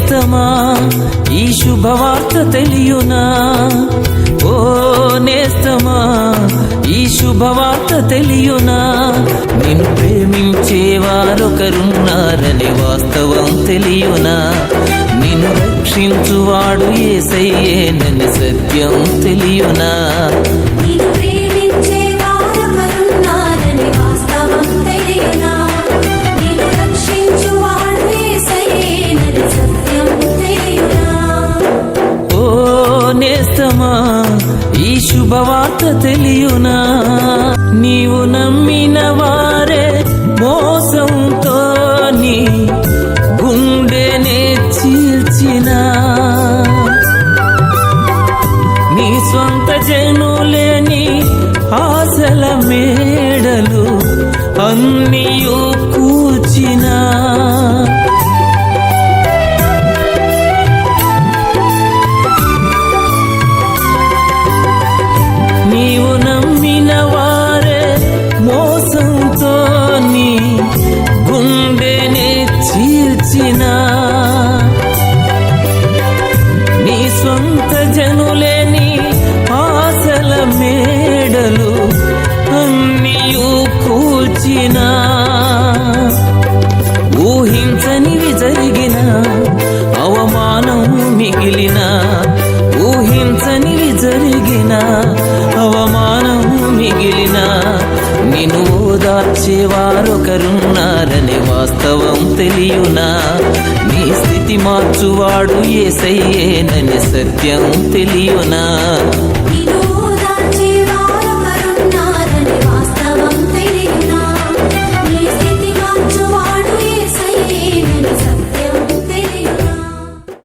నేస్తమా ఈ శుభవార్త తెలియునా? ఓ నేస్తమా ఈ శుభవార్త తెలియునా? నిన్ను ప్రేమించేవారొకరున్నారని వాస్తవం తెలియునా? నిన్ను రక్షించువాడు యేసయ్యేనని సత్యం తెలియునా? నేస్తమా ఈ శుభవార్త తెలియునా? నీవు నమ్మిన వారే మోసంతో నీ గుండెనే చీల్చిన, నీ స్వంత జనులేని ఆశల మేడలు అన్నీయు కూల్చినా, నీవు నమ్మిన వారే మోసంతో నీ గుండెనే చీల్చిన, నీ సొంత జనులేని ఆశల మేడలు అన్నీయు కూల్చిన, ఊహించనివి జరిగిన అవమానం మిగిలిన, ఊహించనివి జరిగిన అవమానం మిగిలిన, నిన్ను ఓదార్చేవారొకరున్నారని వాస్తవం తెలియునా? నీ స్థితి మార్చువాడు యేసయ్యేనని సత్యం తెలియునా?